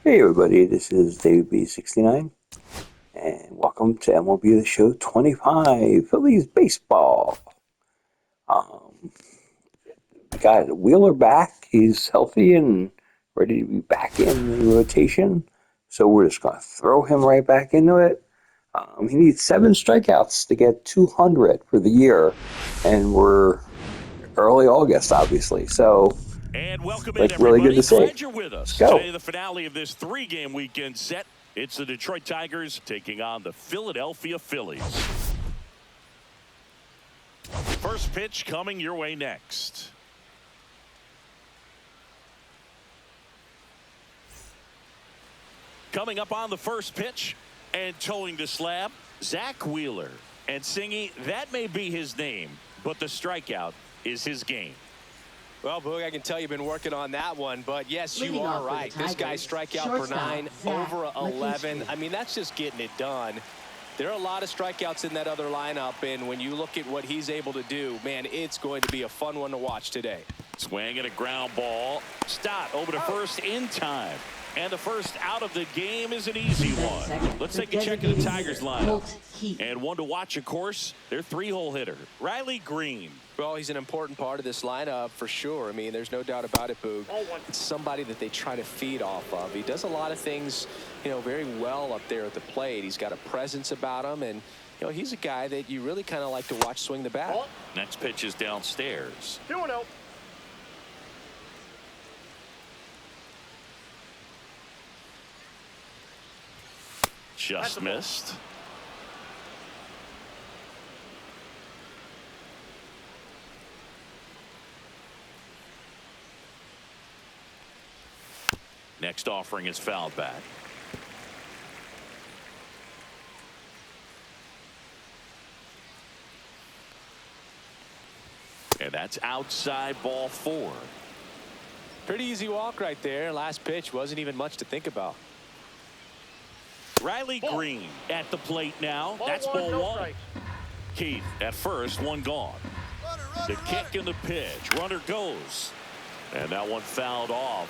Hey everybody, this is DaveB69, and welcome to MLB The Show 25, Phillies Baseball. We got Wheeler back. He's healthy and ready to be back in the rotation, so we're just going to throw him right back into it. He needs 7 strikeouts to get 200 for the year, and we're early August, obviously, so And welcome in, like really good everybody. to see. Glad you're with Let's us. go. Today, the finale of this 3-game weekend set. It's the Detroit Tigers taking on the Philadelphia Phillies. First pitch coming your way next. Coming up on the first pitch and towing the slab, Zach Wheeler. And Singy, that may be his name, but the strikeout is his game. Well, Boog, I can tell you've been working on that one, but yes, you are right. This guy strikeout per 9, over 11. I mean, that's just getting it done. There are a lot of strikeouts in that other lineup, and when you look at what he's able to do, man, it's going to be a fun one to watch today. Swing and a ground ball. Stott over to first in time. And the first out of the game is an easy one. Let's take a check of the Tigers lineup. And one to watch, of course, their 3-hole hitter, Riley Green. Well, he's an important part of this lineup for sure. I mean, there's no doubt about it, Boog. It's somebody that they try to feed off of. He does a lot of things, very well up there at the plate. He's got a presence about him, and, he's a guy that you really kind of like to watch swing the bat. Next pitch is downstairs. 2-0. Just missed. Next offering is fouled back. And that's outside ball 4. Pretty easy walk right there. Last pitch wasn't even much to think about. Riley Green at the plate now. That's ball 1. Keith at first, 1 gone. The kick and the pitch. Runner goes. And that one fouled off.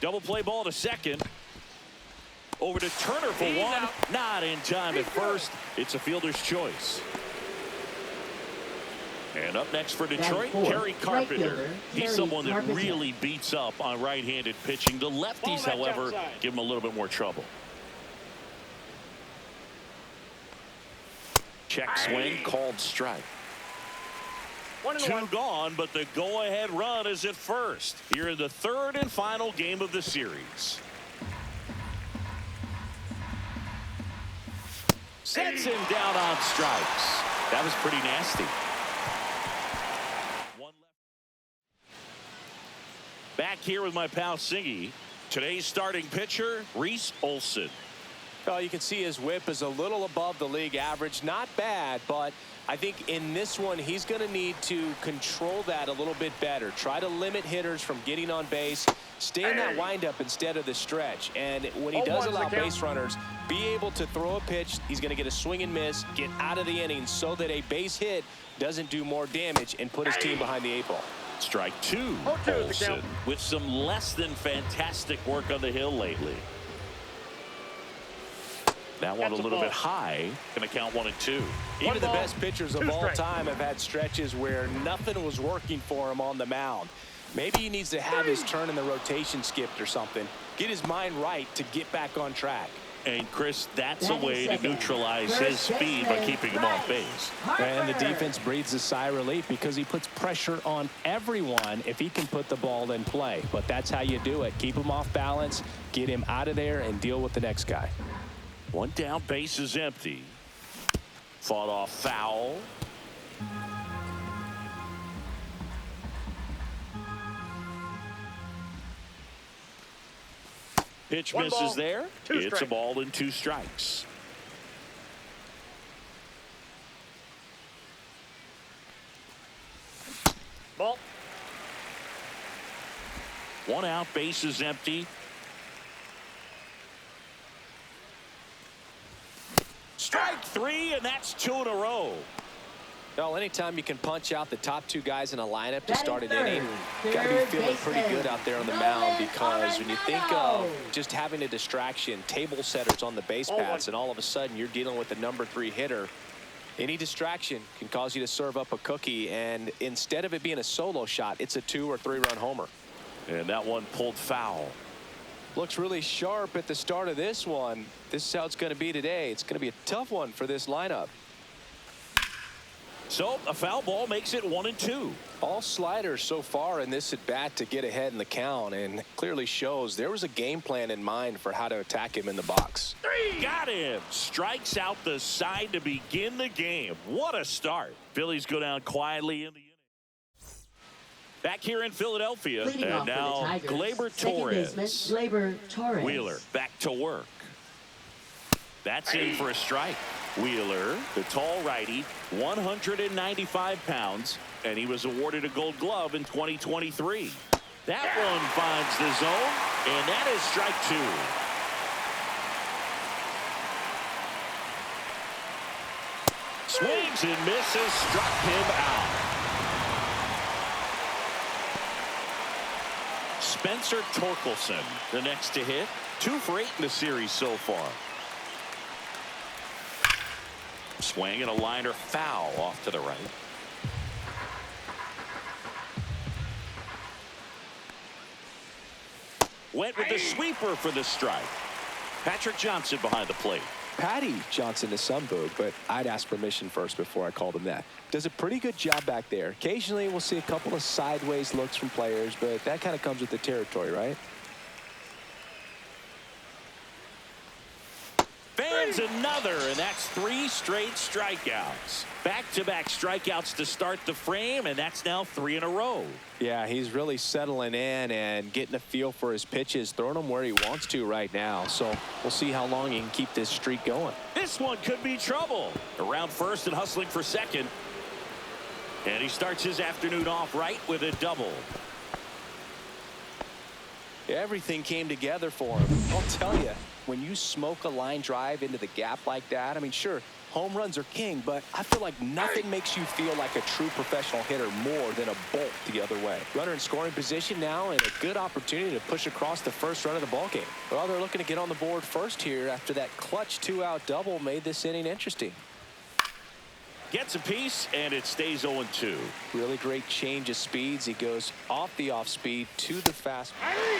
Double play ball to second. Over to Turner for 1. Not in time at first. It's a fielder's choice. And up next for Detroit, Kerry Carpenter. He's someone that really beats up on right-handed pitching. The lefties, however, give him a little bit more trouble. Check swing, called strike. 2 gone, but the go-ahead run is at first. Here in the 3rd and final game of the series. Sets him down on strikes. That was pretty nasty. Back here with my pal Singy. Today's starting pitcher, Reese Olson. Well, you can see his whip is a little above the league average. Not bad, but I think in this one, he's going to need to control that a little bit better. Try to limit hitters from getting on base. Stay in that windup instead of the stretch. And when he does allow base runners, be able to throw a pitch, he's going to get a swing and miss, get out of the inning so that a base hit doesn't do more damage and put his team behind the 8 ball. Strike 2, Olson, with some less than fantastic work on the hill lately. That one a little bit high. Going to count 1 and 2. Even the best pitchers of all time have had stretches where nothing was working for him on the mound. Maybe he needs to have his turn in the rotation skipped or something. Get his mind right to get back on track. And Chris, that's a way to neutralize his speed by keeping him off base. And the defense breathes a sigh of relief because he puts pressure on everyone if he can put the ball in play. But that's how you do it. Keep him off balance, get him out of there, and deal with the next guy. 1 down, base is empty. Fought off foul. Pitch misses there. It's a ball and 2 strikes. Ball. 1 out, base is empty. Strike 3, and that's 2 in a row. Well, anytime you can punch out the top two guys in a lineup to start an inning, you got to be feeling pretty good out there on the mound, because when you think of just having a distraction, table setters on the base paths, and all of a sudden you're dealing with the #3 hitter, any distraction can cause you to serve up a cookie, and instead of it being a solo shot, it's a 2 or 3 run homer. And that one pulled foul. Looks really sharp at the start of this one. This is how it's going to be today. It's going to be a tough one for this lineup. So a foul ball makes it 1-2. All sliders so far in this at bat to get ahead in the count, and clearly shows there was a game plan in mind for how to attack him in the box. Got him. Strikes out the side to begin the game. What a start. Phillies go down quietly in the inning. Back here in Philadelphia, and now Gleyber Torres. Wheeler back to work. That's in for a strike. Wheeler, the tall righty, 195 pounds, and he was awarded a Gold Glove in 2023. That one finds the zone, and that is strike 2. Swings and misses, struck him out. Spencer Torkelson, the next to hit. 2 for 8 in the series so far. Swing and a liner foul off to the right. Went with the sweeper for the strike. Patrick Johnson behind the plate. Patty Johnson to some boog, but I'd ask permission first before I called him that. Does a pretty good job back there. Occasionally we'll see a couple of sideways looks from players, but that kind of comes with the territory, right? Fans another, and that's 3 straight strikeouts. Back-to-back strikeouts to start the frame, and that's now 3 in a row. Yeah, he's really settling in and getting a feel for his pitches, throwing them where he wants to right now. So we'll see how long he can keep this streak going. This one could be trouble. Around first and hustling for second. And he starts his afternoon off right with a double. Everything came together for him. I'll tell you, when you smoke a line drive into the gap like that, I mean, sure, home runs are king, but I feel like nothing makes you feel like a true professional hitter more than a bolt the other way. Runner in scoring position now, and a good opportunity to push across the first run of the ballgame. Well, they're looking to get on the board first here after that clutch 2-out double made this inning interesting. Gets a piece, and it stays 0-2. Really great change of speeds. He goes off the off speed to the fast.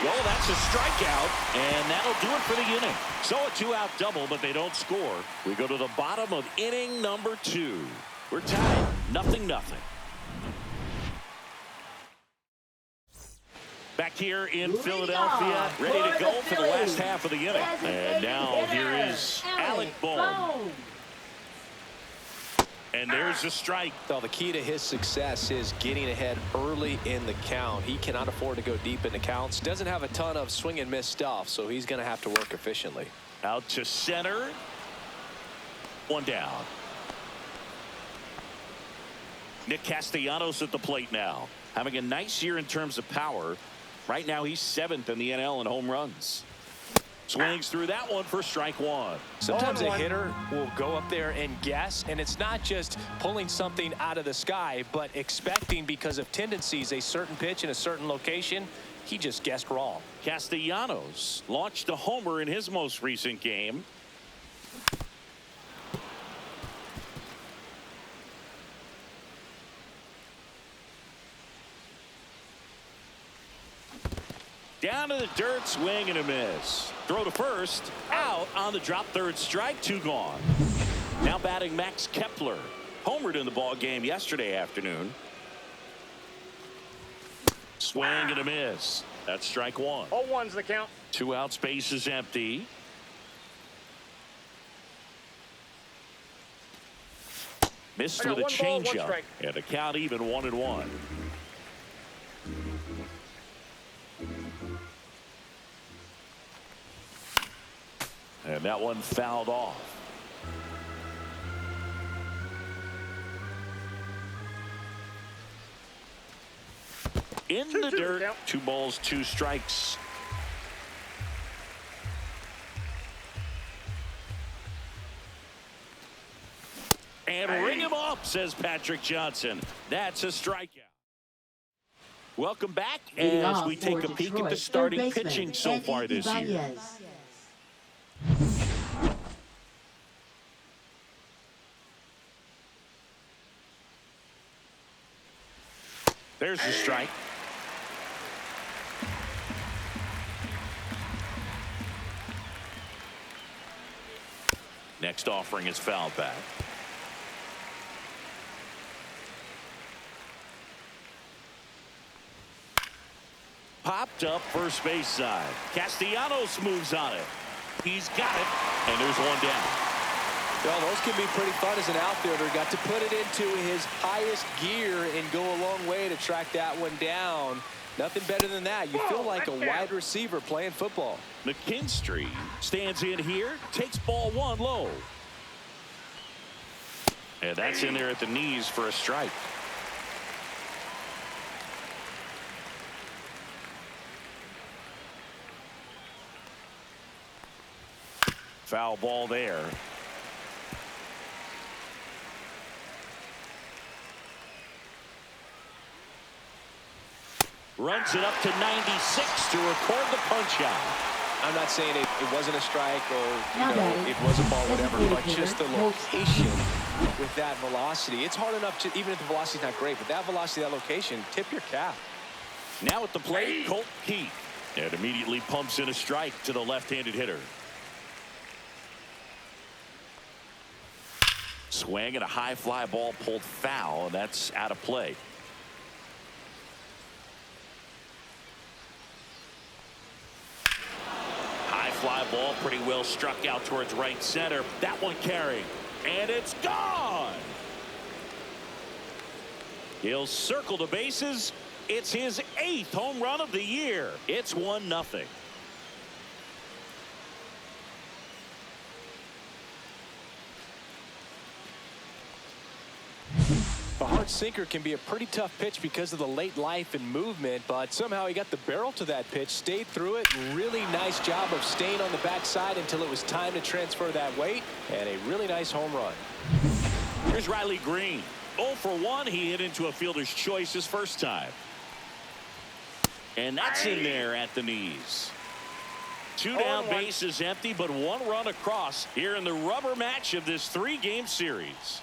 Well, that's a strikeout, and that'll do it for the inning. So a 2-out double, but they don't score. We go to the bottom of inning number 2. We're tied 0-0. Back here in Philadelphia, ready to go for the last half of the inning. And now here is Alec Bohm. And there's a strike. Well, the key to his success is getting ahead early in the count. He cannot afford to go deep in the counts. Doesn't have a ton of swing and miss stuff, so he's going to have to work efficiently. Out to center. 1 down. Nick Castellanos at the plate now. Having a nice year in terms of power. Right now he's 7th in the NL in home runs. Swings through that one for strike 1. Sometimes a hitter will go up there and guess, and it's not just pulling something out of the sky, but expecting, because of tendencies, a certain pitch in a certain location. He just guessed wrong. Castellanos launched a homer in his most recent game. Down to the dirt, swing and a miss. Throw to first, out on the drop third strike, 2 gone. Now batting Max Kepler. Homered in the ball game yesterday afternoon. Swing and a miss. That's strike 1. 0-1's the count. 2 out, space is empty. Missed with a changeup. And the count even 1-1. And that one fouled off. In the dirt, 2 balls, 2 strikes. And ring him up, says Patrick Johnson. That's a strikeout. Welcome back as we take a peek at the starting pitching so far this year. There's the strike. Next offering is fouled back. Popped up first base side. Castellanos moves on it. He's got it, and there's one down. Well, those can be pretty fun as an outfielder. Got to put it into his highest gear and go a long way to track that one down. Nothing better than that. You feel like a wide receiver playing football. McKinstry stands in here, takes ball one low. And that's in there at the knees for a strike. Foul ball there. Runs it up to 96 to record the punch out. I'm not saying it wasn't a strike or it was a ball, whatever, but just the location with that velocity. It's hard enough to, even if the velocity's not great, but that velocity, that location, tip your cap. Now at the plate, Colt Keith. And immediately pumps in a strike to the left-handed hitter. Swing and a high fly ball pulled foul, and that's out of play. High fly ball pretty well struck out towards right center. That one carrying, and it's gone. He'll circle the bases. It's his 8th home run of the year. It's 1-0. A hard sinker can be a pretty tough pitch because of the late life and movement, but somehow he got the barrel to that pitch, stayed through it. Really nice job of staying on the backside until it was time to transfer that weight, and a really nice home run. Here's Riley Green. 0 for 1. He hit into a fielder's choice his first time. And that's in there at the knees. 2 down, base is empty, but 1 run across here in the rubber match of this 3-game series.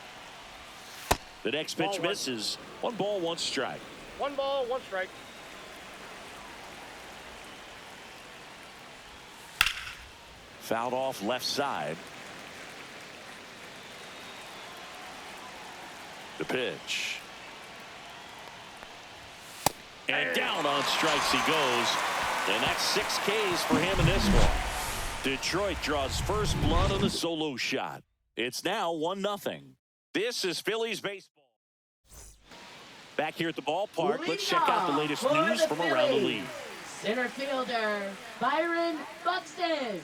The next pitch misses. 1 ball, 1 strike. 1 ball, 1 strike. Fouled off left side. The pitch. And down on strikes he goes. And that's 6 Ks for him in this one. Detroit draws first blood on the solo shot. It's now 1-0. This is Phillies baseball. Back here at the ballpark, let's check out the latest news from around the league. Center fielder, Byron Buxton.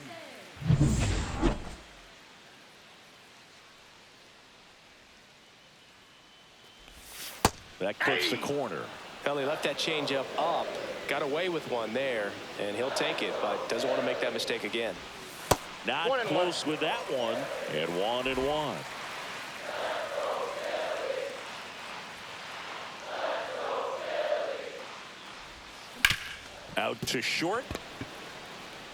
That clips the corner. Well, he left that changeup up, got away with one there, and he'll take it, but doesn't want to make that mistake again. Not close with that one, and 1-1. Out to short.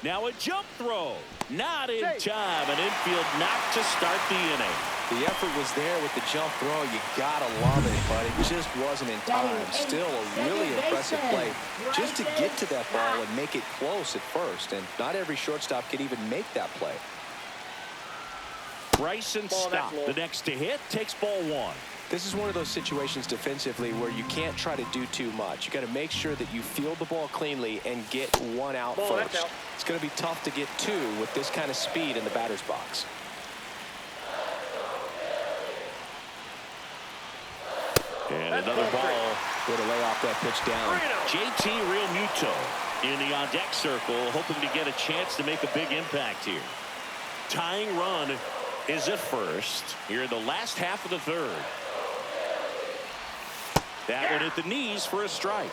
Now a jump throw. Not in time. An infield knock to start the inning. The effort was there with the jump throw. You gotta love it, but it just wasn't in time. Still a really impressive play just to get to that ball and make it close at first. And not every shortstop can even make that play. Bryson stopped. The next to hit takes ball 1. This is one of those situations defensively where you can't try to do too much. You got to make sure that you field the ball cleanly and get 1 out first. It's going to be tough to get 2 with this kind of speed in the batter's box. And another ball. Way to lay off that pitch down. JT Realmuto in the on-deck circle, hoping to get a chance to make a big impact here. Tying run is at first here in the last half of the 3rd. That one at the knees for a strike.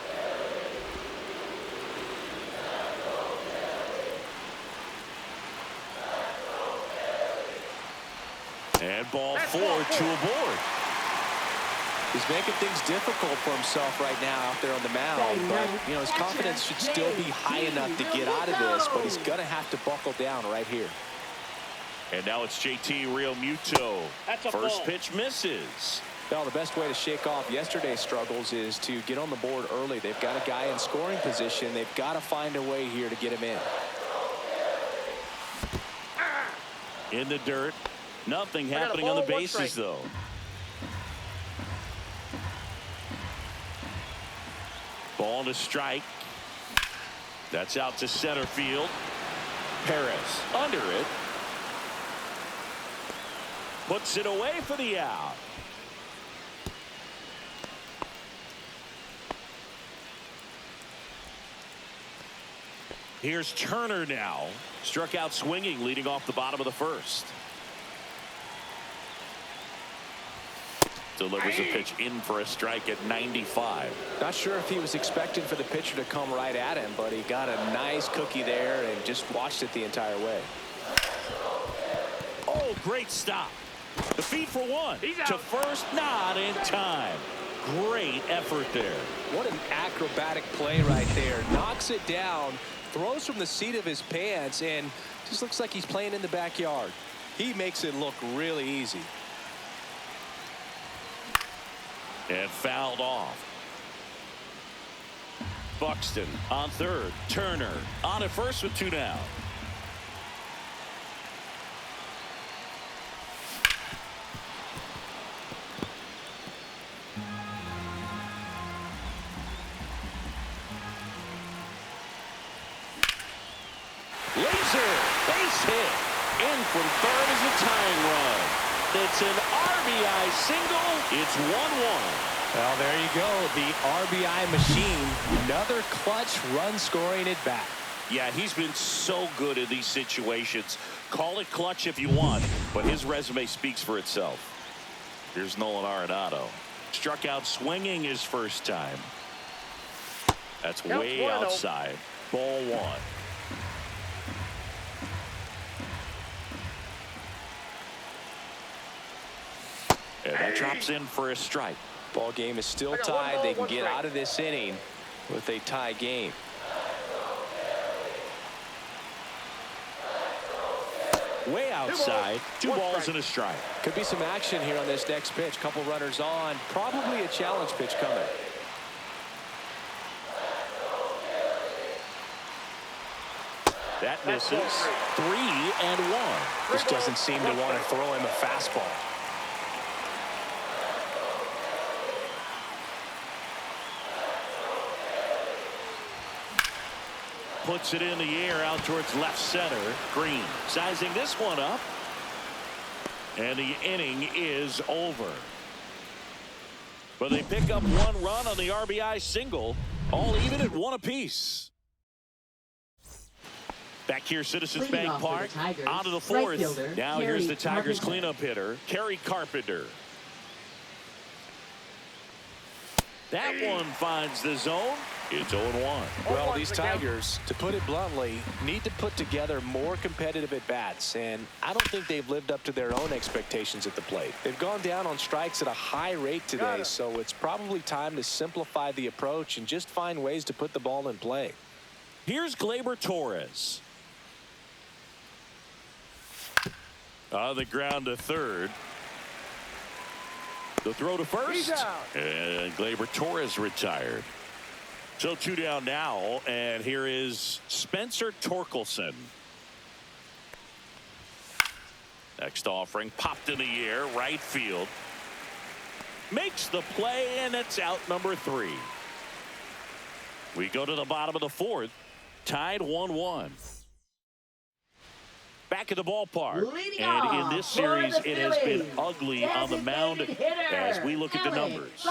And ball 4, 2 aboard. He's making things difficult for himself right now out there on the mound. But, you know, his confidence should still be high enough to get out of this, but he's going to have to buckle down right here. And now it's JT Realmuto. First pitch misses. Well, the best way to shake off yesterday's struggles is to get on the board early. They've got a guy in scoring position. They've got to find a way here to get him in the dirt. Nothing happening on the bases, though. Ball to strike. That's out to center field. Perez under it. Puts it away for the out. Here's Turner now. Struck out swinging, leading off the bottom of the first. Delivers a pitch in for a strike at 95. Not sure if he was expecting for the pitcher to come right at him, but he got a nice cookie there and just watched it the entire way. Oh, great stop. The feed for one. To first, not in time. Great effort there. What an acrobatic play right there. Knocks it down, throws from the seat of his pants, and just looks like he's playing in the backyard. He makes it look really easy. And fouled off. Buxton on third. Turner on at first with two down. Laser base hit. In from third is a tying run. It's an RBI single. It's 1-1. Well, there you go. The RBI machine. Another clutch run scoring at bat. Yeah, he's been so good in these situations. Call it clutch if you want, but his resume speaks for itself. Here's Nolan Arenado. Struck out swinging his first time. That's way outside. Ball one. And that drops in for a strike. Ball game is still tied. They can get out of this inning with a tie game. Way outside. Two balls and a strike. Could be some action here on this next pitch. Couple runners on. Probably a challenge pitch coming. That misses. 3-1. Just doesn't seem to want to throw him a fastball. Puts it in the air out towards left center. Green sizing this one up. And the inning is over. But they pick up one run on the RBI single. All even at one apiece. Back here, Citizens Bank Park. Onto the fourth. Right now here's the Tigers cleanup hitter, Kerry Carpenter. That one finds the zone. It's 0-1. Well, these Tigers, to put it bluntly, need to put together more competitive at-bats, and I don't think they've lived up to their own expectations at the plate. They've gone down on strikes at a high rate today, so it's probably time to simplify the approach and just find ways to put the ball in play. Here's Gleyber Torres. On the ground to third. The throw to first. And Gleyber Torres retired. So two down now, and here is Spencer Torkelson. Next offering, popped in the air, right field. Makes the play, and it's out number 3. We go to the bottom of the fourth, tied 1-1. Back at the ballpark, and in this series, it has been ugly on the mound as we look at the numbers.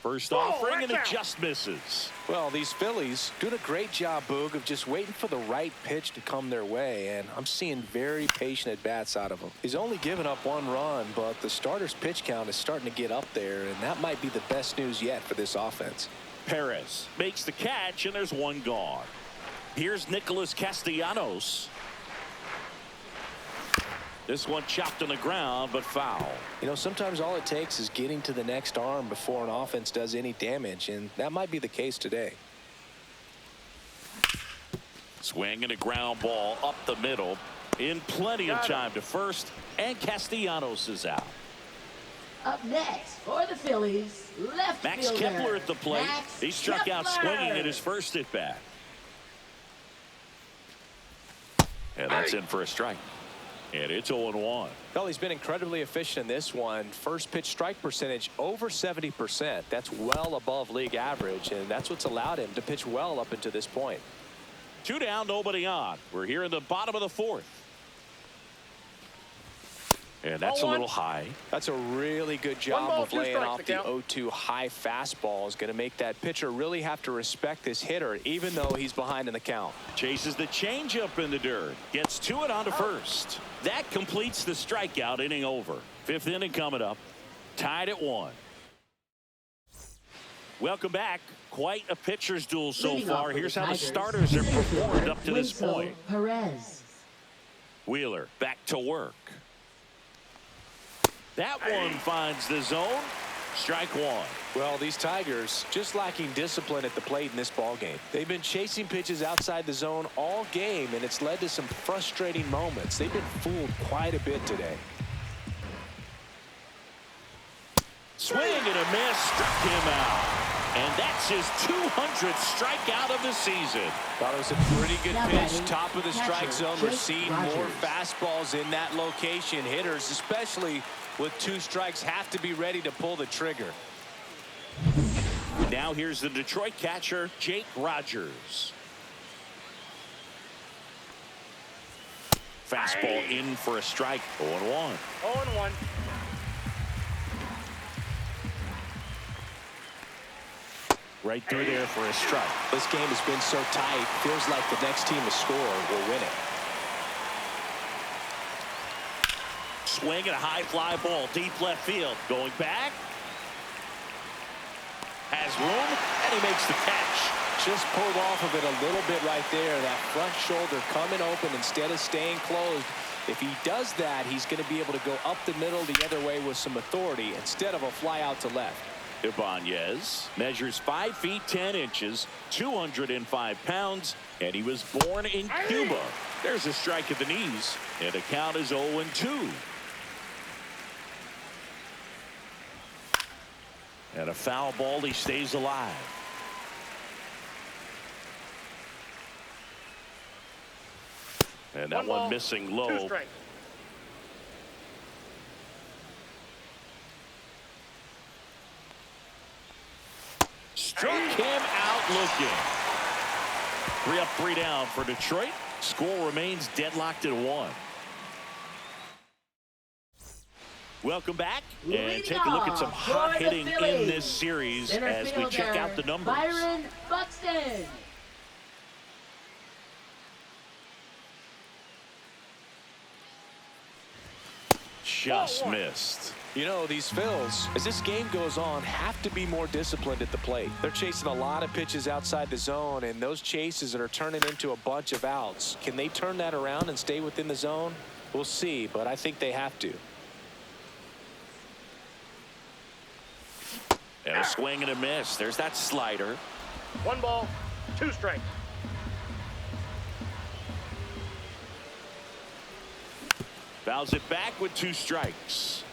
First offering, and it just misses. Well, these Phillies doing a great job, Boog, of just waiting for the right pitch to come their way, and I'm seeing very patient at-bats out of him. He's only given up 1 run, but the starter's pitch count is starting to get up there, and that might be the best news yet for this offense. Perez makes the catch, and there's one gone. Here's Nicholas Castellanos. This one chopped on the ground, but foul. You know, sometimes all it takes is getting to the next arm before an offense does any damage, and that might be the case today. Swing and a ground ball up the middle. In plenty of time to first, and Castellanos is out. Up next for the Phillies, left Max fielder. Kepler at the plate. Max He struck out Kepler. swinging at his first at bat. And that's in for a strike. And it's 0-1. Well, he's been incredibly efficient in this one. First pitch strike percentage over 70%. That's well above league average, and that's what's allowed him to pitch well up until this point. 2 down, nobody on. We're here in the bottom of the 4th. And that's a little high. That's a really good job of laying off the 0-2 high fastball. Is going to make that pitcher really have to respect this hitter, even though he's behind in the count. Chases the changeup in the dirt. Gets to it on to first. That completes the strikeout inning over. 5th inning coming up. Tied at 1. Welcome back. Quite a pitcher's duel so Leading far. off for Here's the how the Tigers, starters have center performed fielder, up to this Winslow point. Perez. Wheeler back to work. That one finds the zone. Strike 1. Well, these Tigers just lacking discipline at the plate in this ball game. They've been chasing pitches outside the zone all game, and it's led to some frustrating moments. They've been fooled quite a bit today. Swing and a miss. Struck him out. And that's his 200th strikeout of the season. Thought it was a pretty good Now pitch. batting, Top of the strike catcher, zone. We're Jake seeing Rogers. more fastballs in that location. Hitters, especially with 2 strikes, have to be ready to pull the trigger. Now here's the Detroit catcher, Jake Rogers. Fastball in for a strike. 0-1. 0-1. Right through there for a strike. This game has been so tight. Feels like the next team to score will win it. Swing and a high fly ball deep left field. Going back. Has room, and he makes the catch. Just pulled off of it a little bit right there. That front shoulder coming open instead of staying closed. If he does that, he's going to be able to go up the middle the other way with some authority instead of a fly out to left. Ibanez measures 5 feet 10 inches, 205 pounds, and he was born in Cuba. There's a strike at the knees, and the count is 0-2. And a foul ball, he stays alive. And that one missing low. 2 strikes. Struck him out looking. 3 up, 3 down for Detroit. Score remains deadlocked at 1. Welcome back and take a look at some hot hitting in this series as we check out the numbers. Byron Buxton. Just missed. You know, these Phils, as this game goes on, have to be more disciplined at the plate. They're chasing a lot of pitches outside the zone, and those chases that are turning into a bunch of outs. Can they turn that around and stay within the zone? We'll see, but I think they have to. And a swing and a miss. There's that slider. 1 ball, 2 strikes. Fouls it back with 2 strikes.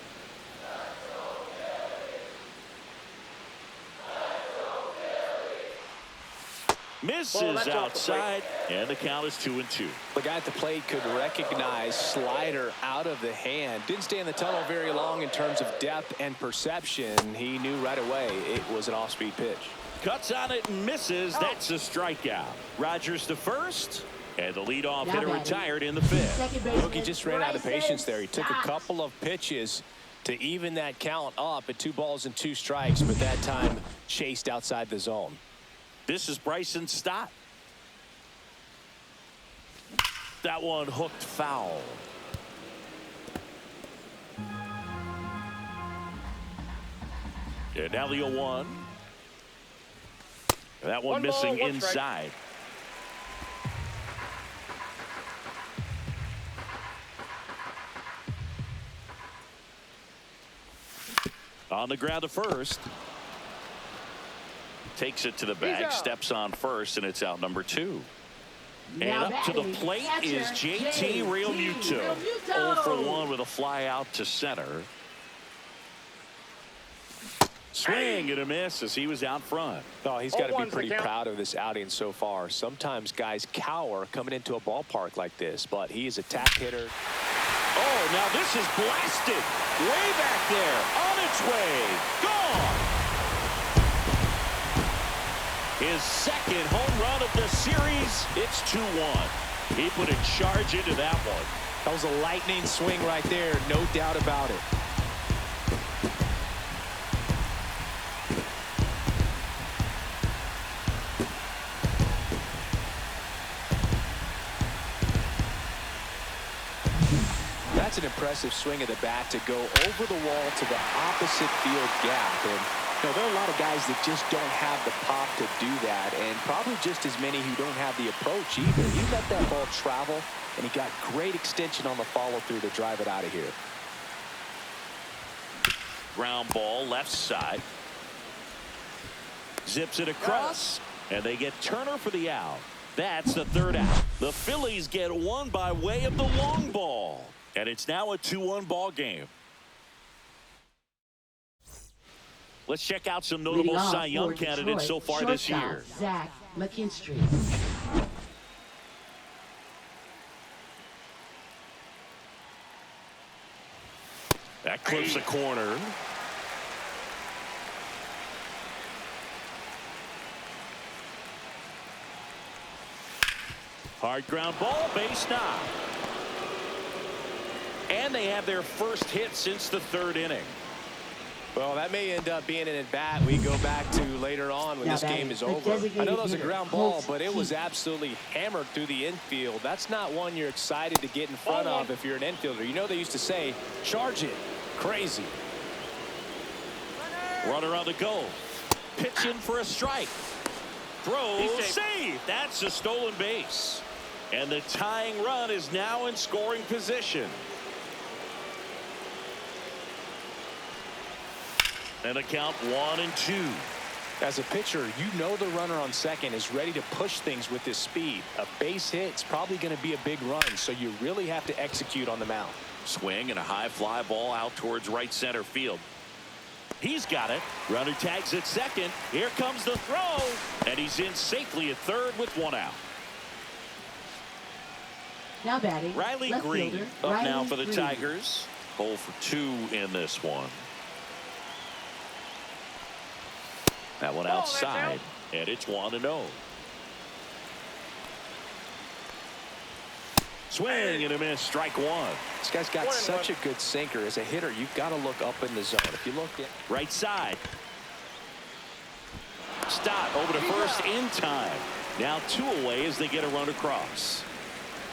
Misses outside, and the count is 2-2. The guy at the plate could recognize slider out of the hand. Didn't stay in the tunnel very long in terms of depth and perception. He knew right away it was an off-speed pitch. Cuts on it and misses. That's a strikeout. Rogers to first, and the leadoff hitter retired in the 5th. Rookie just ran out of patience there. He took a couple of pitches to even that count up at 2 balls and 2 strikes, but that time chased outside the zone. This is Bryson Stott. That one hooked foul. And now the 0-1. That one missing inside. On the ground to first. Takes it to the bag, steps on first, and it's out number 2. And up to the plate is JT Realmuto. 0 for 1 with a fly out to center. Swing and a miss as he was out front. Oh, he's got to be pretty proud of this outing so far. Sometimes guys cower coming into a ballpark like this, but he is a tap hitter. Oh, now this is blasted. Way back there. On its way. Gone. His second home run of the series. It's 2-1. He put a charge into that one. That was a lightning swing right there. No doubt about it. That's an impressive swing of the bat to go over the wall to the opposite field gap. And you know, there are a lot of guys that just don't have the pop to do that, and probably just as many who don't have the approach either. He let that ball travel, and he got great extension on the follow-through to drive it out of here. Ground ball left side. Zips it across, and they get Turner for the out. That's the third out. The Phillies get one by way of the long ball. And it's now a 2-1 ball game. Let's check out some notable Cy Young candidates so far this year. Zach McKinstry. That clips a corner. Hard ground ball, base knock. And they have their first hit since the third inning. Well, that may end up being an at-bat we go back to later on when this game is over. I know that was a ground ball, but it was absolutely hammered through the infield. That's not one you're excited to get in front of if you're an infielder. You know they used to say, charge it. Crazy. Runner on the go. Pitch in for a strike. Throw, save. That's a stolen base. And the tying run is now in scoring position. And a count 1-2. As a pitcher, you know the runner on second is ready to push things with his speed. A base hit's probably going to be a big run, so you really have to execute on the mound. Swing and a high fly ball out towards right center field. He's got it. Runner tags at second. Here comes the throw. And he's in safely at third with one out. Now batting, Riley left Green fielder, up Riley now for the Green. Tigers. 0 for 2 in this one. That one outside, and it's 1-0. Swing and a miss, strike one. This guy's got such a good sinker. As a hitter, you've got to look up in the zone. If you look at right side. Stott over to first in time. Now 2 away as they get a run across.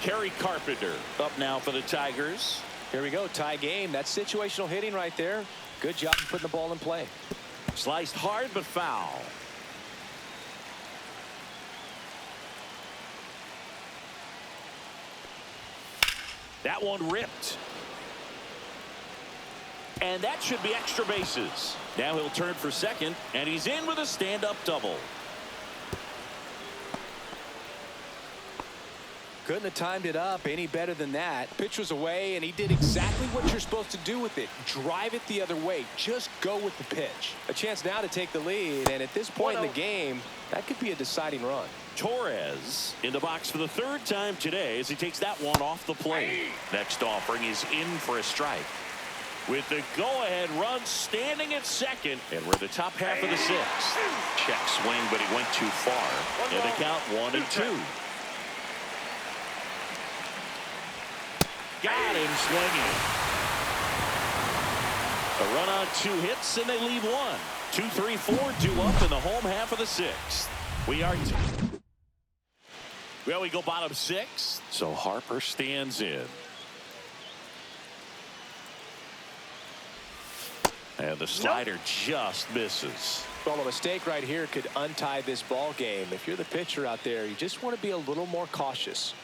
Kerry Carpenter up now for the Tigers. Here we go, tie game. That's situational hitting right there. Good job of putting the ball in play. Sliced hard but foul. That one ripped. And that should be extra bases. Now he'll turn for second, and he's in with a stand-up double. Couldn't have timed it up any better than that. Pitch was away, and he did exactly what you're supposed to do with it. Drive it the other way. Just go with the pitch. A chance now to take the lead, and at this point in the game, that could be a deciding run. Torres in the box for the third time today as he takes that one off the plate. Next offering is in for a strike. With the go-ahead run standing at second, and we're the top half of the sixth. Check swing, but he went too far. And the count 1-2. Got him swinging. A run on 2 hits, and they leave 1. 2, 3, 4, 2 up in the home half of the sixth. We are. Well, we go bottom 6. So Harper stands in. And the slider just misses. Well, a mistake right here could untie this ball game. If you're the pitcher out there, you just want to be a little more cautious.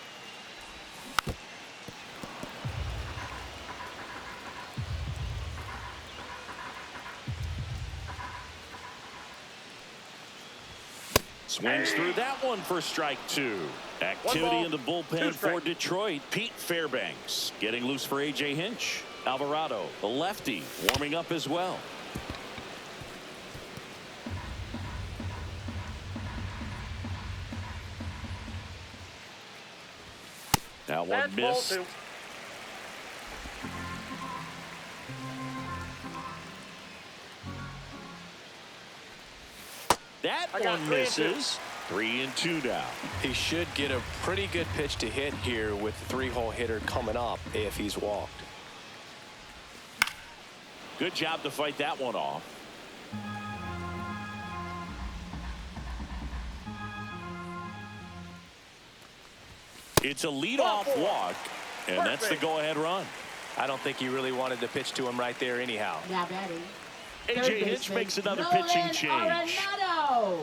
Swings through that one for strike 2. Activity in the bullpen for Detroit. Pete Fairbanks getting loose for A.J. Hinch. Alvarado, the lefty, warming up as well. Now one missed. That one misses. 3-2 now. He should get a pretty good pitch to hit here with the 3-hole hitter coming up if he's walked. Good job to fight that one off. It's a leadoff walk, and that's the go-ahead run. I don't think he really wanted to pitch to him right there anyhow. Now batting. A.J. Hinch makes another pitching change. Arenado.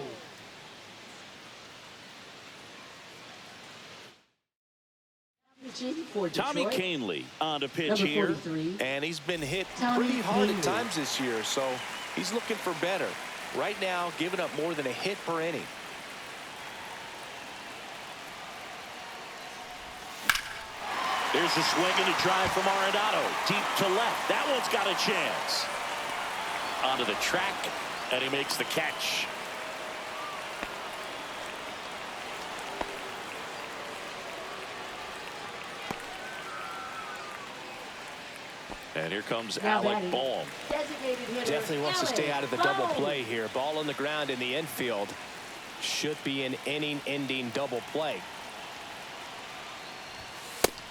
Tommy Kahnle on to pitch here. And he's been hit Tommy pretty hard at Kahnle. times this year, so he's looking for better. Right now, giving up more than a hit per inning. There's a swing and a drive from Arenado. Deep to left. That one's got a chance. Onto the track, and he makes the catch. And here comes Alec Bohm. Definitely wants to stay out of the double play here. Ball on the ground in the infield. Should be an inning-ending double play.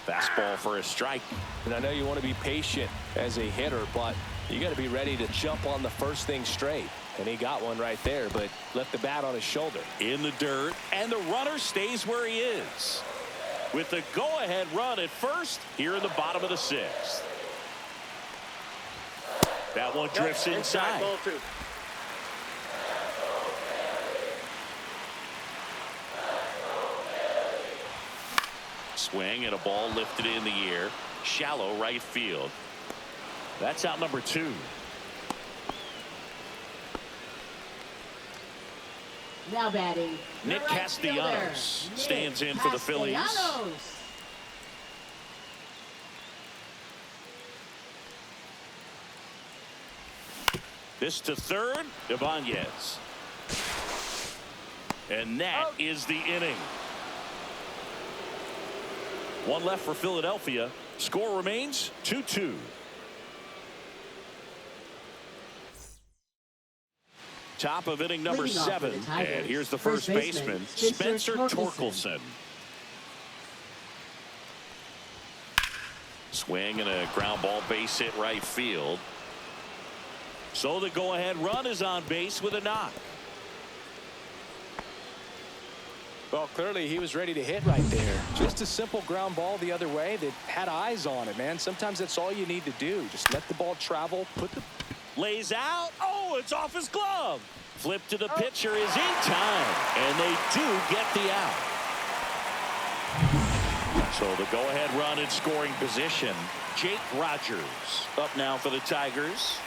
Fastball for a strike. And I know you want to be patient as a hitter, but you got to be ready to jump on the first thing straight. And he got one right there, but left the bat on his shoulder. In the dirt, and the runner stays where he is. With the go-ahead run at first here in the bottom of the 6th. That one drifts inside. Swing and a ball lifted in the air. Shallow right field. That's out number 2. Now batting. Nick the right Castellanos fielder, stands Nick in for the Phillies. Castellanos. This to third, Ibanez. And that is the inning. One left for Philadelphia. Score remains 2-2. Top of inning number 7. And here's the first baseman, Spencer Torkelson. Swing and a ground ball base hit right field. So the go-ahead run is on base with a knock. Well, clearly he was ready to hit right there. Just a simple ground ball the other way that had eyes on it, man. Sometimes that's all you need to do. Just let the ball travel. Lays out. Oh, it's off his glove. Flip to the pitcher is in time. And they do get the out. So the go-ahead run in scoring position. Jake Rogers up now for the Tigers.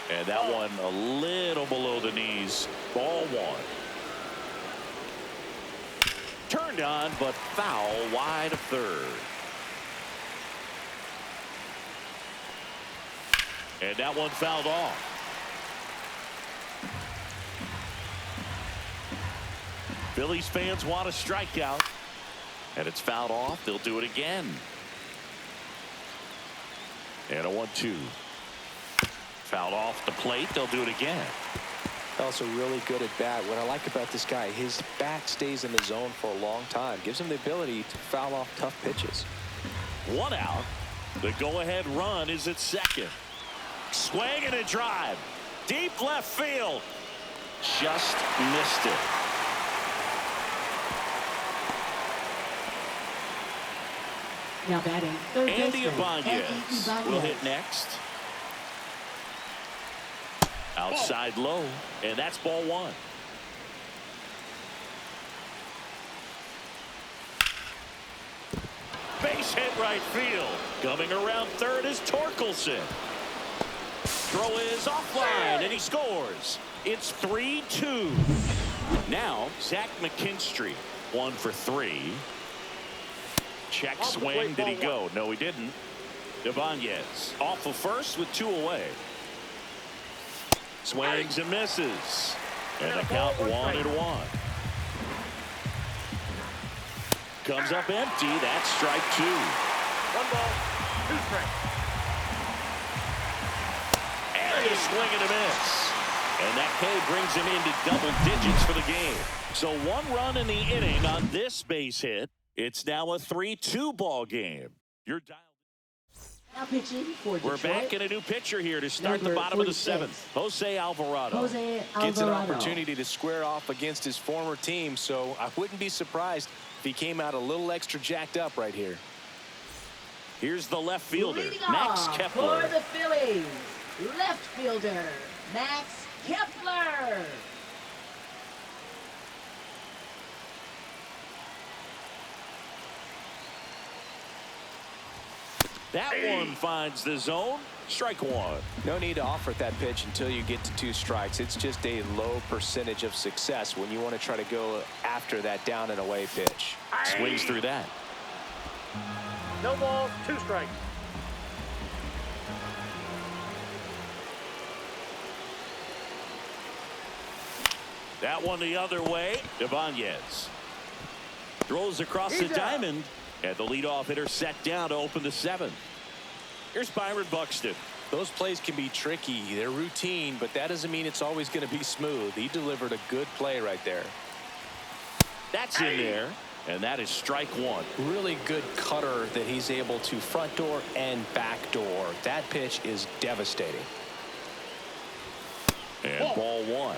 And that one a little below the knees. Ball 1. Turned on, but foul wide of third. And that one fouled off. Phillies fans want a strikeout. And it's fouled off. They'll do it again. And a 1-2. Fouled off the plate. They'll do it again. Also really good at bat. What I like about this guy, his bat stays in the zone for a long time. Gives him the ability to foul off tough pitches. 1 out. The go-ahead run is at second. Swing and a drive. Deep left field. Just missed it. Now batting. Third Andy baseman, Ibanez will hit next. Outside low, and that's ball 1. Base hit right field. Coming around third is Torkelson. Throw is offline, and he scores. It's 3-2. Now, Zach McKinstry, 1 for 3. Check swing. Did he go? No, he didn't. Ibanez off of first with 2 away. Swings and misses. And the count 1-1. Comes up empty. That's strike 2. 1 ball, 2 strikes. And a swing and a miss. And that K brings him into double digits for the game. So 1 run in the inning on this base hit. It's now a 3-2 ball game. You're dialed. Now pitching for Detroit. We're back in a new pitcher here to start the bottom of the 7th. Jose Alvarado. Gets an opportunity to square off against his former team, so I wouldn't be surprised if he came out a little extra jacked up right here. Here's the left fielder, Leading Max off Kepler. for the Phillies, left fielder, Max Kepler. That one finds the zone. Strike 1. No need to offer that pitch until you get to 2 strikes. It's just a low percentage of success when you want to try to go after that down and away pitch. Swings through that. No balls, 2 strikes. That one the other way. Ibanez throws across the diamond. And the leadoff hitter set down to open the 7th. Here's Byron Buxton. Those plays can be tricky. They're routine, but that doesn't mean it's always going to be smooth. He delivered a good play right there. That's in there. And that is strike 1. Really good cutter that he's able to front door and back door. That pitch is devastating. And ball 1.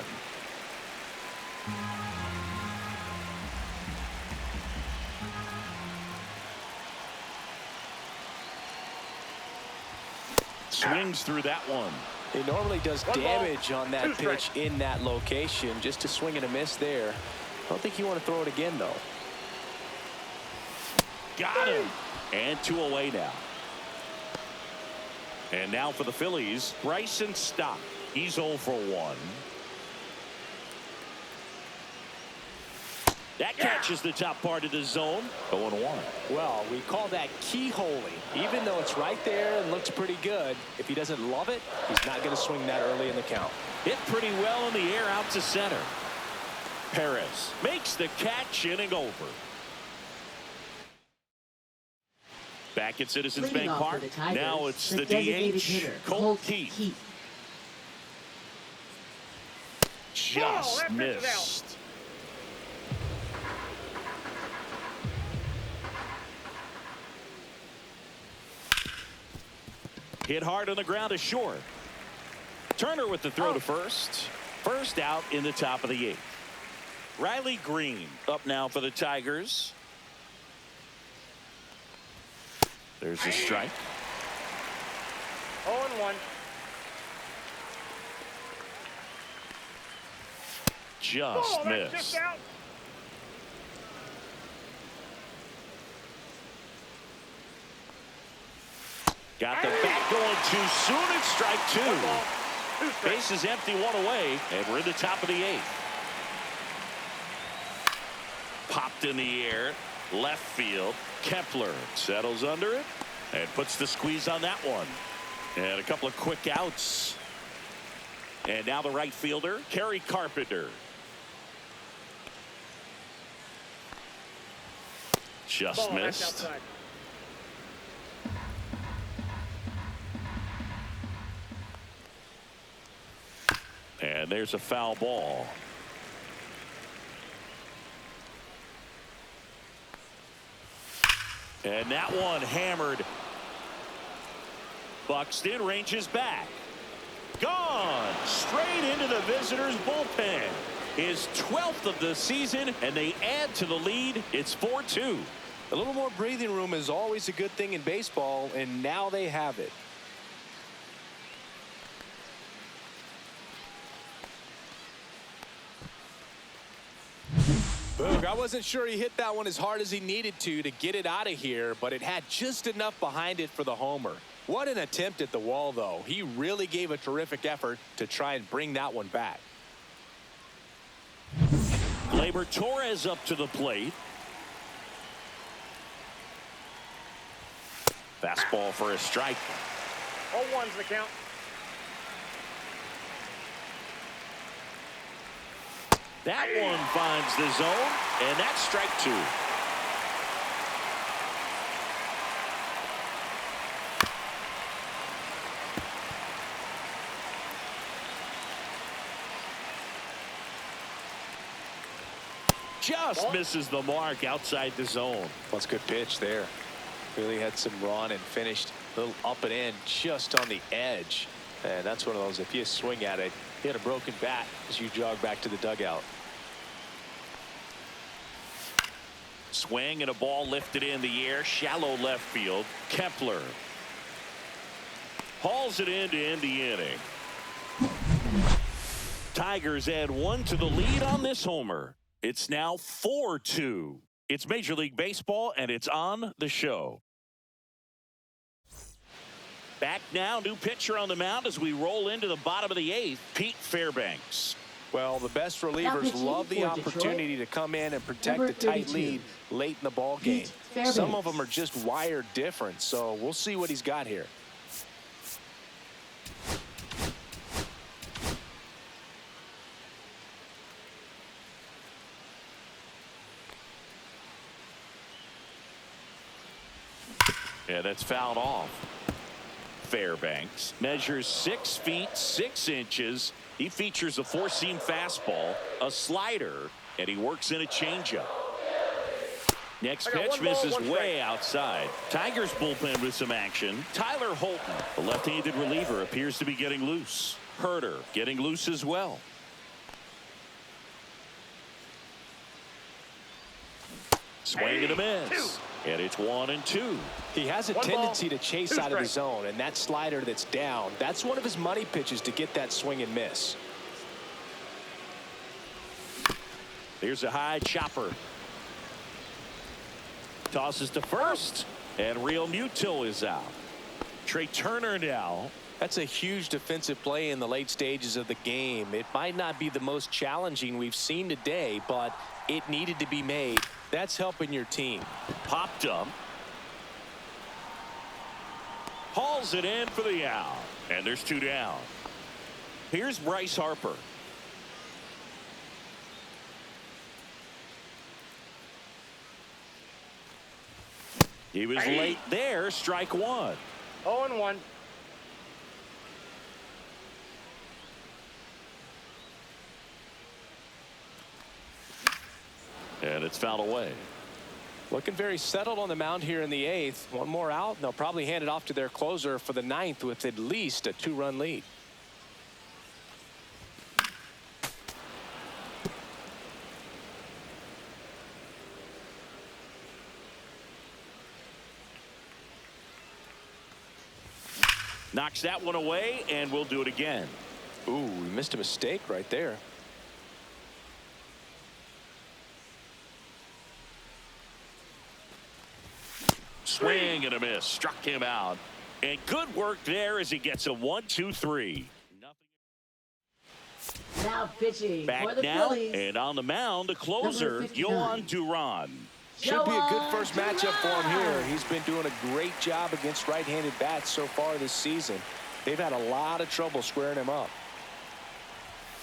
Swings through that one. It normally does 1 ball, damage on that 2 pitch strikes. in that location. Just a swing and a miss there. I don't think you want to throw it again, though. Got him. And 2 away now. And now for the Phillies, Bryson Stott. He's 0 for 1. That catches the top part of the zone. 0-1. Well, we call that keyholing. Even though it's right there and looks pretty good, if he doesn't love it, he's not going to swing that early in the count. Hit pretty well in the air out to center. Perez makes the catch, inning over. Back at Citizens Leading Bank off Park. for the Tigers, Now it's the designated DH, hitter, Colt Keith. Just that pitch is out. missed. Hit hard on the ground to short. Turner with the throw to first. First out in the top of the 8th. Riley Green up now for the Tigers. There's a strike. 0-1. Just That's missed. just out. Got the bat going too soon. It's strike 2. 1 ball, 2 strikes. Base is empty, 1 away, and we're in the top of the 8th. Popped in the air, left field. Kepler settles under it and puts the squeeze on that one. And a couple of quick outs. And now the right fielder, Kerry Carpenter. Just Ball, that's missed. outside. And there's a foul ball. And that one hammered. Buxton ranges back. Gone straight into the visitors' bullpen. His 12th of the season, and they add to the lead. It's 4-2. A little more breathing room is always a good thing in baseball, and now they have it. Boog, I wasn't sure he hit that one as hard as he needed to get it out of here, but it had just enough behind it for the homer. What an attempt at the wall, though. He really gave a terrific effort to try and bring that one back. Gleyber Torres up to the plate. Fastball for a strike. 0-1's the count. That one finds the zone, and that's strike two. Just misses the mark outside the zone. Well, it's a good pitch there. Really had some run and finished a little up and in just on the edge. And that's one of those, if you swing at it, hit a broken bat as you jog back to the dugout. Swing and a ball lifted in the air, shallow left field. Kepler hauls it in to end the inning. Tigers add one to the lead on this homer. It's now 4-2. It's Major League Baseball, and it's on the show. Back now, new pitcher on the mound as we roll into the bottom of the eighth, Pete Fairbanks. Well, the best relievers love the opportunity to come in and protect a tight lead late in the ball game. Some of them are just wired different, so we'll see what he's got here. Yeah, that's fouled off. Fairbanks measures 6 feet 6 inches. He features a four-seam fastball, a slider, and he works in a changeup. Next pitch misses way outside. Tigers bullpen with some action. Tyler Holton, the left-handed reliever, appears to be getting loose. Herter getting loose as well. Swing and a miss. And it's 1-2. He has a tendency to chase out of the zone, and that slider that's down, that's one of his money pitches to get that swing and miss. There's a high chopper. Tosses to first, and Real Muto is out. Trey Turner now. That's a huge defensive play in the late stages of the game. It might not be the most challenging we've seen today, but it needed to be made. That's helping your team. Popped up. Hauls it in for the out. And there's 2 down. Here's Bryce Harper. He was late there. Strike one. 0-1. And it's fouled away. Looking very settled on the mound here in the eighth. One more out, and they'll probably hand it off to their closer for the ninth with at least a 2-run lead. Knocks that one away, and we'll do it again. Ooh, we missed a mistake right there. Swing and a miss. Struck him out. And good work there as he gets a 1-2-3. Now pitching Back for the now, Phillies. and on the mound, the closer, Yohan Duran. Should be a good first matchup for him here. He's been doing a great job against right-handed bats so far this season. They've had a lot of trouble squaring him up.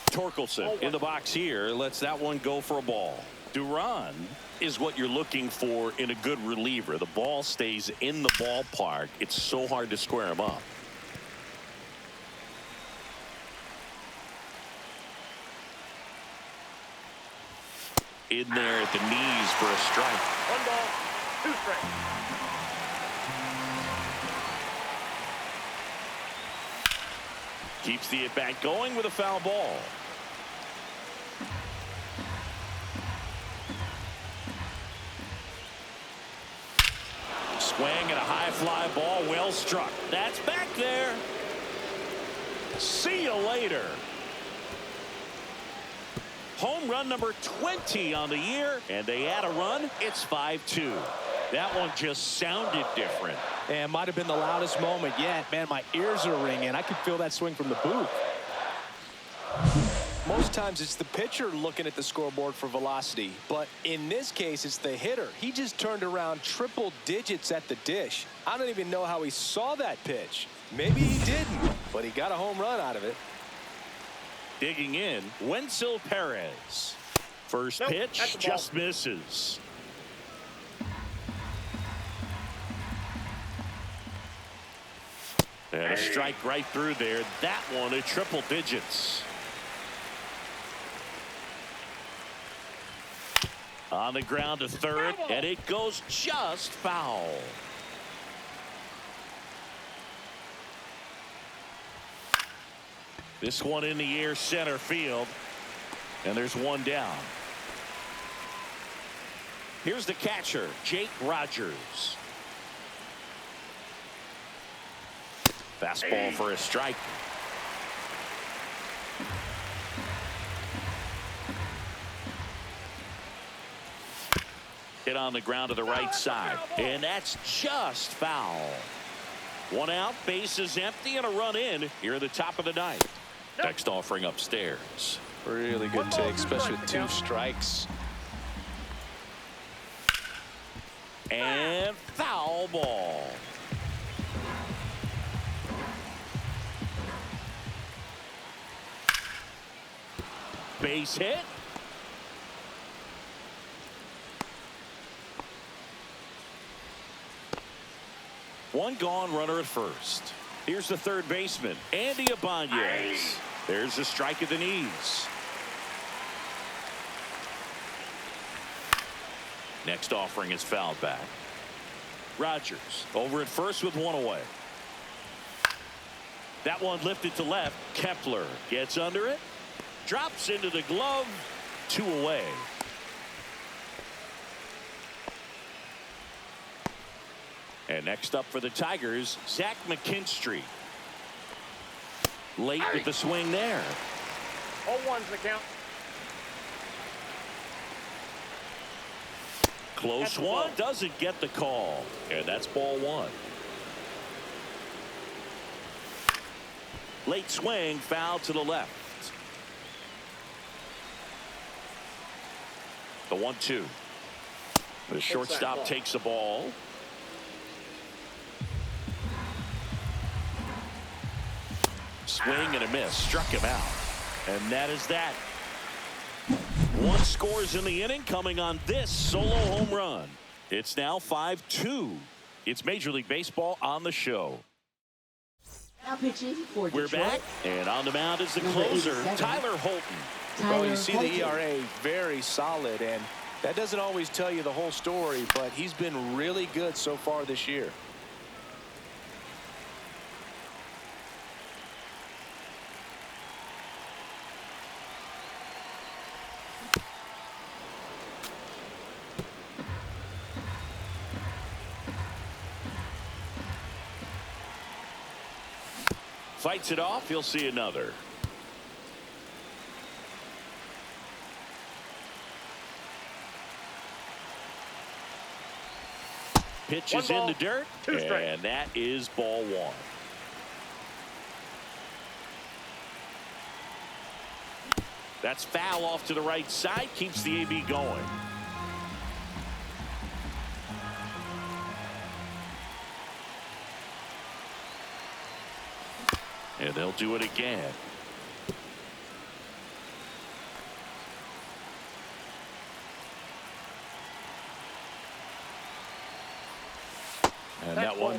Torkelson in the box here lets that one go for a ball. Duran is what you're looking for in a good reliever. The ball stays in the ballpark. It's so hard to square him up. In there at the knees for a strike. 1 ball, 2 strikes. Keeps the at-bat going with a foul ball. Swing and a high fly ball, well struck. That's back there. See you later. Home run number 20 on the year, and they add a run. It's 5-2. That one just sounded different. And might have been the loudest moment yet. Man, my ears are ringing. I could feel that swing from the booth. Most times it's the pitcher looking at the scoreboard for velocity, but in this case it's the hitter. He just turned around triple digits at the dish. I don't even know how he saw that pitch. Maybe he didn't, but he got a home run out of it. Digging in, Wenzel Perez. First pitch just misses. And a strike right through there. That one at triple digits. On the ground to third, and it goes just foul. This one in the air center field, and there's one down. Here's the catcher, Jake Rogers. Fastball for a strike. Hit on the ground to the right side, and that's just foul. One out, bases empty, and a run in here at the top of the ninth. Next offering upstairs. Really good take, especially with 2 strikes. And foul ball. Base hit. One gone, runner at first. Here's the third baseman, Andy Ibanez. There's a strike at the knees. Next offering is fouled back. Rogers over at first with one away. That one lifted to left. Kepler gets under it. Drops into the glove. 2 away. And next up for the Tigers, Zach McKinstry. Late with the swing there. 0-1's the count. Close one, doesn't get the call. And that's ball 1. Late swing, foul to the left. The 1-2. The shortstop takes the ball. Swing and a miss. Struck him out. And that is that. 1 scores in the inning, coming on this solo home run. It's now 5-2. It's Major League Baseball on the show. Now pitching for We're Detroit. back, and on the mound is the closer, Tyler Holton. Well, you see the ERA very solid, and that doesn't always tell you the whole story, but he's been really good so far this year. Fights it off. He'll see another. Pitch is in the dirt, and that is ball 1. That's foul off to the right side. Keeps the AB going. And they'll do it again. And that one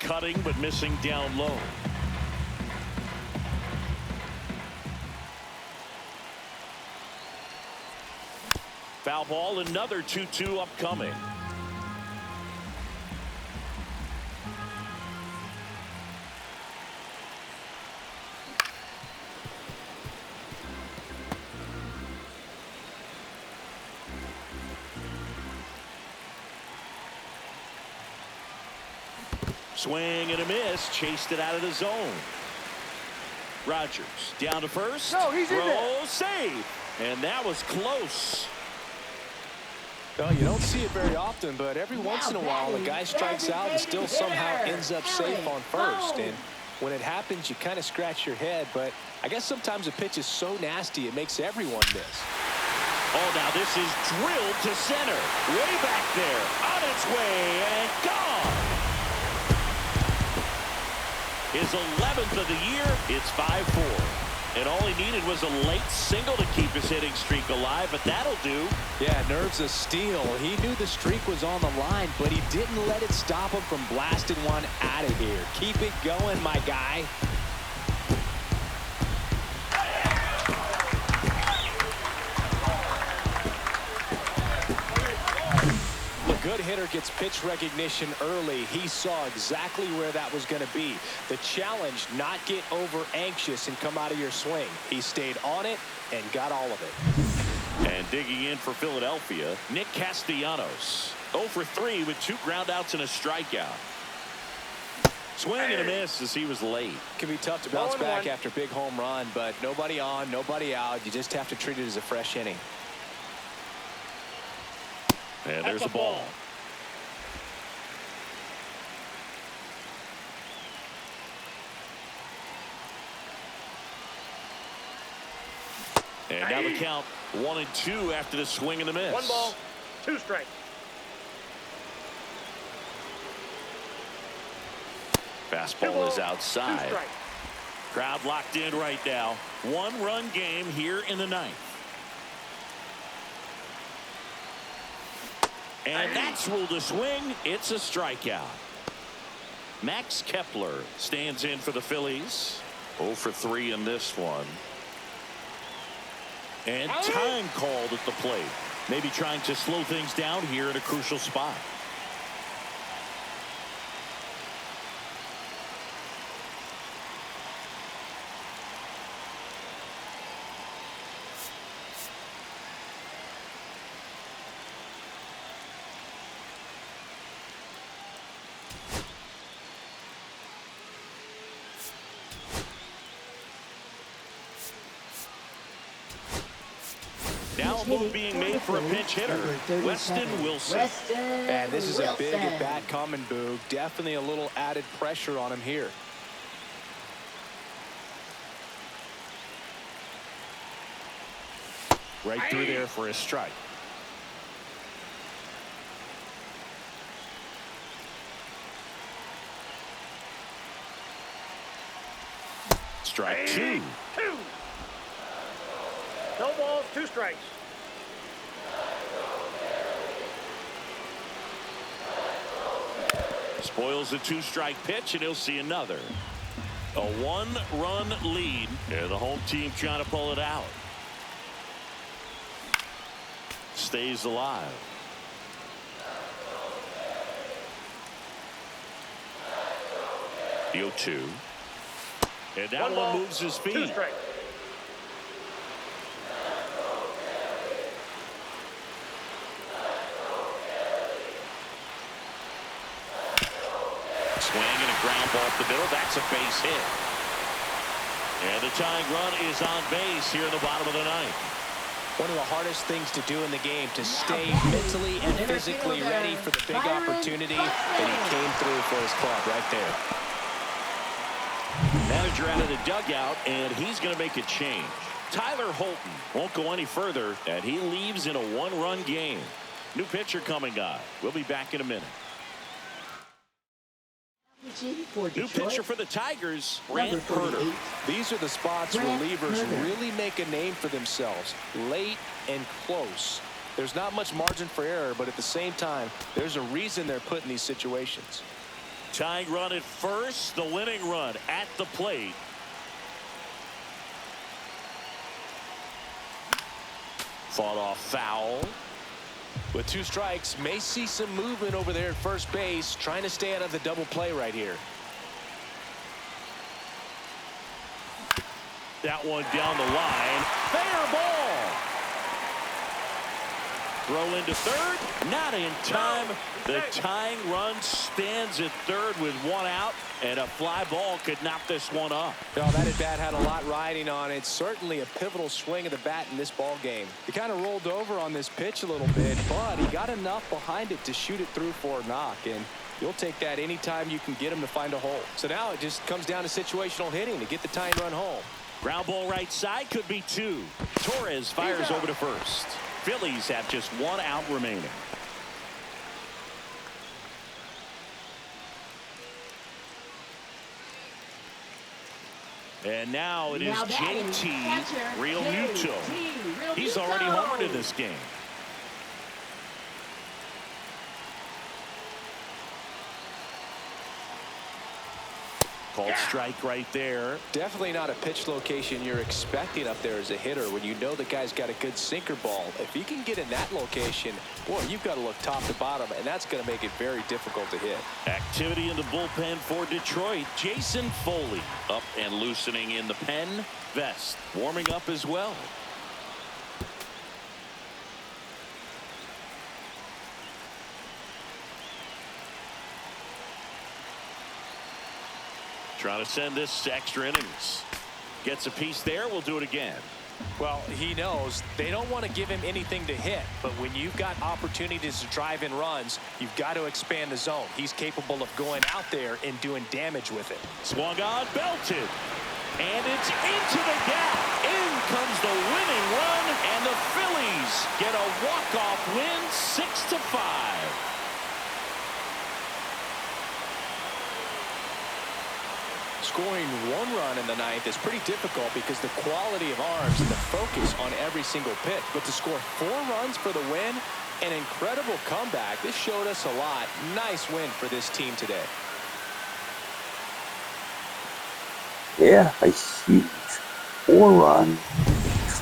cutting but missing down low. Foul ball, another 2-2 upcoming. Swing and a miss, chased it out of the zone. Rogers down to first. No, he's in there. Save, and that was close. Well, you don't see it very often, but every once in a while, a guy strikes out and still somehow ends up safe on first. And When it happens, you kind of scratch your head, but I guess sometimes a pitch is so nasty it makes everyone miss. Oh, now this is drilled to center. Way back there. On its way and gone. His 11th of the year. It's 5-4. And all he needed was a late single to keep his hitting streak alive, but that'll do. Yeah, nerves of steel. He knew the streak was on the line, but he didn't let it stop him from blasting one out of here. Keep it going, my guy. A good hitter gets pitch recognition early. He saw exactly where that was going to be. The challenge, not get over anxious and come out of your swing. He stayed on it and got all of it. And digging in for Philadelphia, Nick Castellanos. 0 for 3 with 2 groundouts and a strikeout. Swing and a miss as he was late. Can be tough to bounce back after a big home run, but nobody on, nobody out. You just have to treat it as a fresh inning. And there's a ball. And now the count 1-2 after the swing and the miss. 1 ball, 2 strikes. Fastball is outside. 2 strikes. Crowd locked in right now. 1-run game here in the 9th. And that's ruled a swing. It's a strikeout. Max Kepler stands in for the Phillies. 0 for 3 in this one. And time called at the plate. Maybe trying to slow things down here in a crucial spot. Now a move being made for a pinch hitter, Weston Wilson. And this is a big at-bat coming, Boog. Definitely a little added pressure on him here. Right through there for a strike. Strike 2. 2. No balls, 2 strikes. Spoils the 2-strike pitch, and he'll see another. A 1-run lead, and the home team trying to pull it out. Stays alive. The 0-2. And that 1 ball, one moves his 2 feet. strikes. Swing and a ground ball up the middle. That's a base hit. And the tying run is on base here in the bottom of the 9th. One of the hardest things to do in the game, to stay mentally and physically ready for the big opportunity, and he came through for his club right there. Manager out of the dugout, and he's going to make a change. Tyler Holton won't go any further, and he leaves in a 1-run game. New pitcher coming on. We'll be back in a minute. New pitcher for the Tigers, Brant Herter. These are the spots relievers really make a name for themselves. Late and close. There's not much margin for error, but at the same time, there's a reason they're put in these situations. Tying run at first, the winning run at the plate. Fought off foul. With 2 strikes, may see some movement over there at first base, trying to stay out of the double play right here. That one down the line. Fair ball. Throw into third. Not in time. The tying run stands at third with 1 out, and a fly ball could knock this one up. No, that at-bat had a lot riding on it. Certainly a pivotal swing of the bat in this ball game. He kind of rolled over on this pitch a little bit, but he got enough behind it to shoot it through for a knock. And You'll take that anytime you can get him to find a hole. So now it just comes down to situational hitting to get the tying run home. Ground ball right side, could be 2. Torres fires over to first. Phillies have just 1 out remaining. And now it is JT Real Muto. He's already homered in this game. Called strike right there. Definitely not a pitch location you're expecting up there as a hitter when you know the guy's got a good sinker ball. If he can get in that location, boy, you've got to look top to bottom, and that's going to make it very difficult to hit. Activity in the bullpen for Detroit. Jason Foley up and loosening in the pen. Vest warming up as well. Trying to send this to extra innings. Gets a piece there. We'll do it again. Well, he knows they don't want to give him anything to hit, but when you've got opportunities to drive in runs, you've got to expand the zone. He's capable of going out there and doing damage with it. Swung on, belted, and it's into the gap. In comes the winning run, and the Phillies get a walk-off win, 6-5. Scoring 1 run in the 9th is pretty difficult because the quality of arms and the focus on every single pitch. But to score 4 runs for the win, an incredible comeback. This showed us a lot. Nice win for this team today. Yeah, a huge 4-run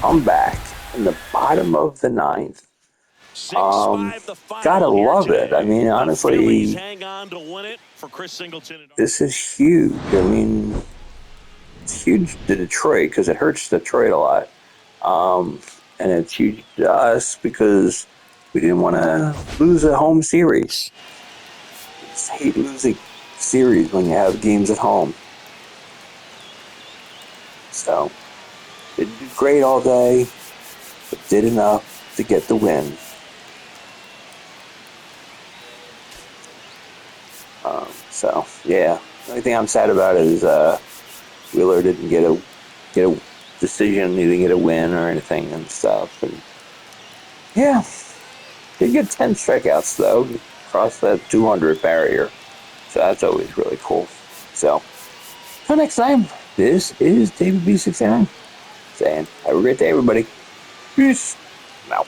comeback in the bottom of the 9th. 6-5 the final Gotta here love today. it. I mean, honestly, The Phillies hang on to win it for Chris Singleton. this is huge. I mean, it's huge to Detroit because it hurts Detroit a lot. And it's huge to us because we didn't want to lose a home series. I just hate losing series when you have games at home. So, didn't do great all day, but did enough to get the win. So yeah, the only thing I'm sad about is Wheeler didn't get a decision, he didn't get a win or anything and stuff. And yeah, did get 10 strikeouts though, across that 200 barrier. So that's always really cool. So until next time, this is David B69 saying have a great day, everybody. Peace. Now.